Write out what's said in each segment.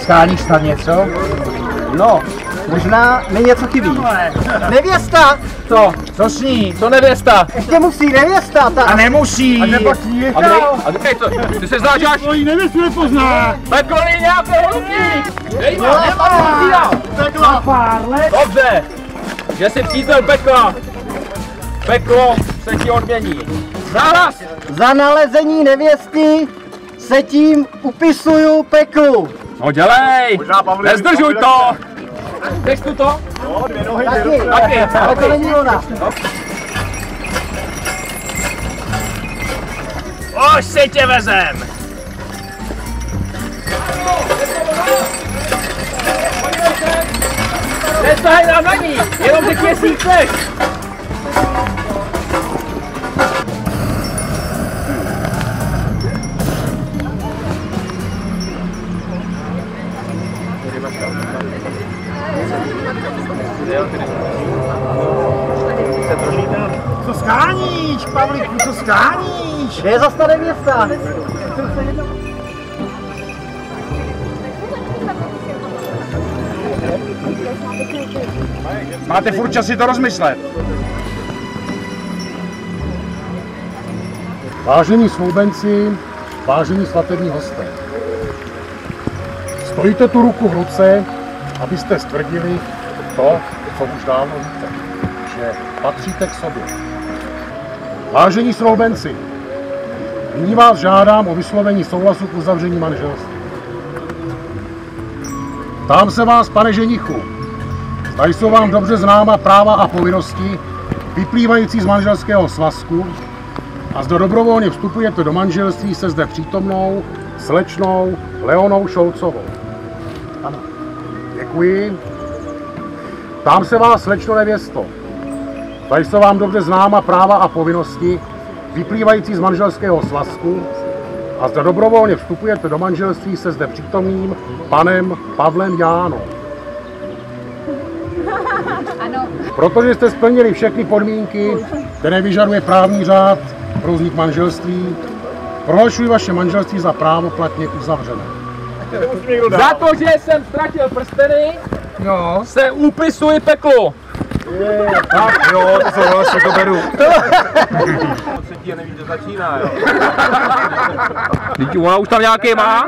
Skáníš snad něco? No, možná mi něco chybí. Nevěsta! Co s ní? Co nevěsta? Ještě musí nevěsta! A nemusí! A nebo s ní A dej to, ty se zdáš, až... Tvojí nevěstu nepozná! Petko, není nějakého holubník! Dej No, na pár let! Dobře! Že jsi přítel Pekla! Peklo se ti odmění. Záraz! Za nalezení nevěsty se tím upisuju Peklu. No dělej! Nezdržuj to! Chceš tu to? Jo, 2 nohy, Taky. ale to není ona. Už si tě vezem! Nestahej nám na ní! Jenom řekni, jestli chceš! Co skáníš, Pavlíku, co skáníš? Kde je zas ta nevěsta? Máte furt čas si to rozmyslet. Vážení snoubenci, vážení svatební hosté. Stojíte tu ruku v ruce, abyste stvrdili to, co už dávno víte, že patříte k sobě. Vážení snoubenci, nyní vás žádám o vyslovení souhlasu k uzavření manželství. Ptám se vás, pane ženichu, zda jsou vám dobře známa práva a povinnosti vyplývající z manželského svazku a zda dobrovolně vstupujete do manželství se zde přítomnou slečnou Leonou Šolcovou. Ano. Děkuji. Ptám se vás, slečno nevěsto, zda jsou vám dobře známa práva a povinnosti vyplývající z manželského svazku a zda dobrovolně vstupujete do manželství se zde přítomným panem Pavlem Jánou. Ano. Protože jste splnili všechny podmínky, které vyžaduje právní řád pro vznik manželství, prohlašuji vaše manželství za právoplatně uzavřené. Za to, že jsem ztratil prsteny, se upisuji Peklu. Tak jo, to souhlasí, to beru. Třetí neví, to začíná, jo. Teď ona už tam nějaký má?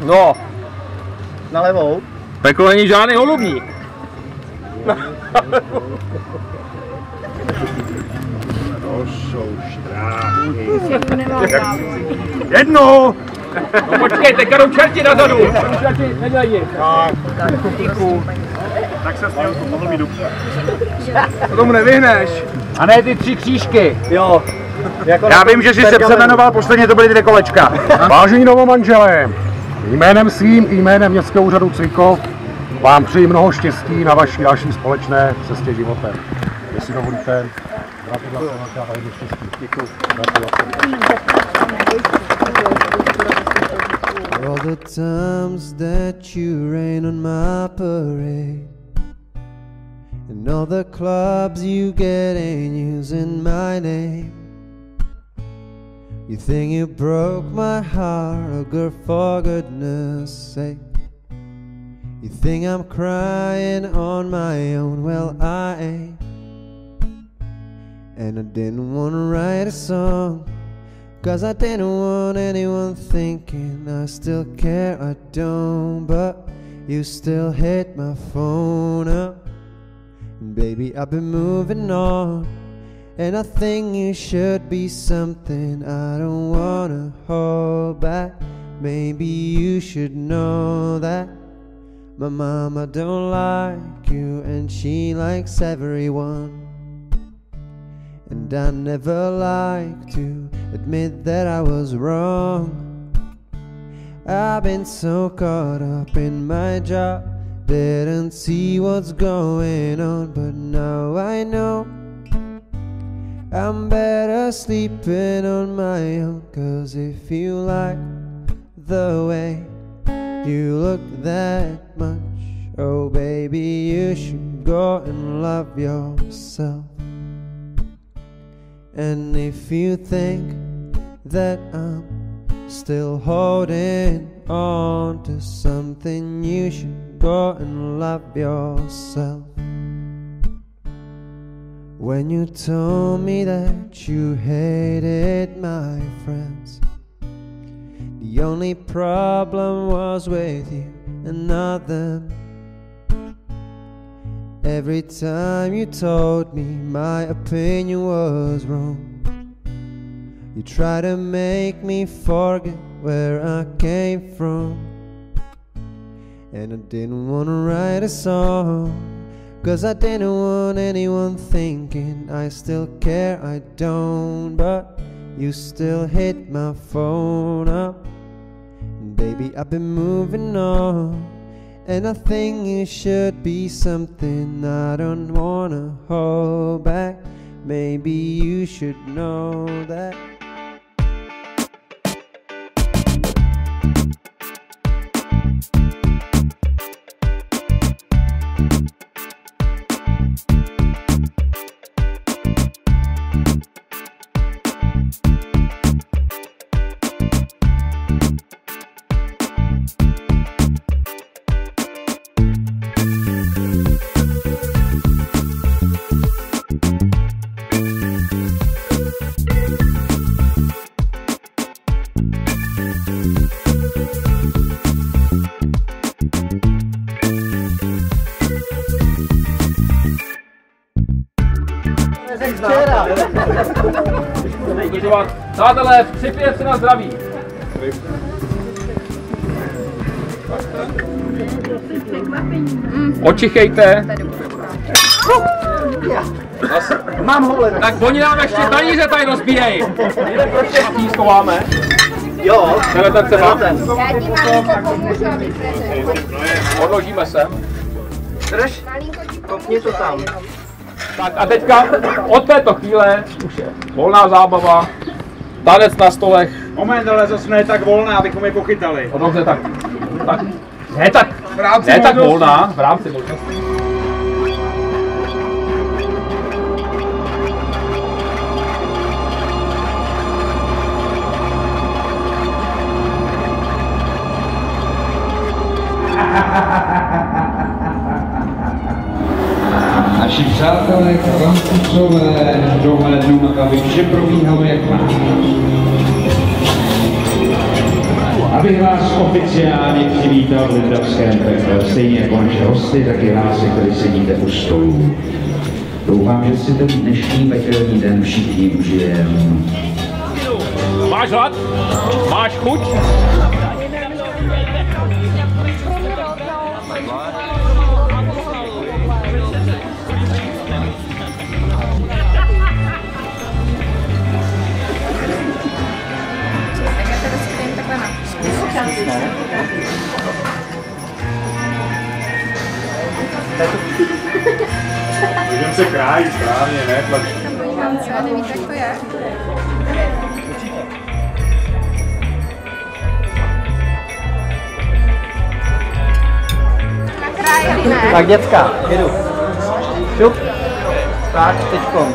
No. Na levou. Peklo není žádný holubník. To jsou štráky. Jednu! No počkej, teďka jdou čerti nazadu. Čerti nedělají. Tak se směl to mohl být dobře. To tomu nevyhneš. A ne ty 3 křížky. Jo. Jako Já vím, že jsi se přemenoval, posledně to byly 2 kolečka. Vážení novomanželé, jménem svým i jménem Městského úřadu Cvikov vám přeji mnoho štěstí na vaší další společné cestě životem. Jestli dovolíte, gratulace a hodně štěstí. Děkuji. All the times that you rain on my parade, and all the clubs you get in using my name. You think you broke my heart, oh girl, for goodness sake. You think I'm crying on my own, well I ain't. And I didn't want to write a song, 'cause I didn't want anyone thinking I still care, I don't. But you still hit my phone up, and baby I've been moving on, and I think you should be something I don't wanna hold back. Maybe you should know that my mama don't like you and she likes everyone. And I never like to admit that I was wrong. I've been so caught up in my job, didn't see what's going on, but now I know I'm better sleeping on my own. 'Cause if you like the way you look that much, Oh baby, you should go and love yourself. And if you think that I'm still holding on to something, you should go and love yourself. When you told me that you hated my friends, the only problem was with you and not them. Every time you told me my opinion was wrong, you try to make me forget where I came from. And I didn't want to write a song, 'cause I didn't want anyone thinking I still care. I don't, but you still hit my phone up. And baby, I've been moving on, and I think it should be something I don't wanna hold back. Maybe you should know that. Přátelé, připijeme si na zdraví. Očichejte. Mám hole. Tak oni nám ještě talíře tady rozbíjejí. A tím schováme. Jo. Ten třeba. Já ti malinko pomůžu, aby se Odložíme se. Drž. Kopni to tam. Tak a teďka od této chvíle už je volná zábava. Tanec na stolech. Moment, ale zase ne tak volná, abychom je pochytali. No dobře, tak. Ne tak volná, v rámci možností. Naši přátelé Krampusové dohlédnou na to, aby vše probíhalo jak má. Abych vás oficiálně přivítal v Lindavském pekle, stejně jako naše hosty, tak i vás, kteří sedíte u stolů. Doufám, že si ten dnešní pekelný den všichni užijeme. Máš hlad? Máš chuť? Můžeme se krájit správně, ne? nevíte, jak to je. Nakrájeli, ne? Tak děcka, jedu. Šup. Tak, teďkom.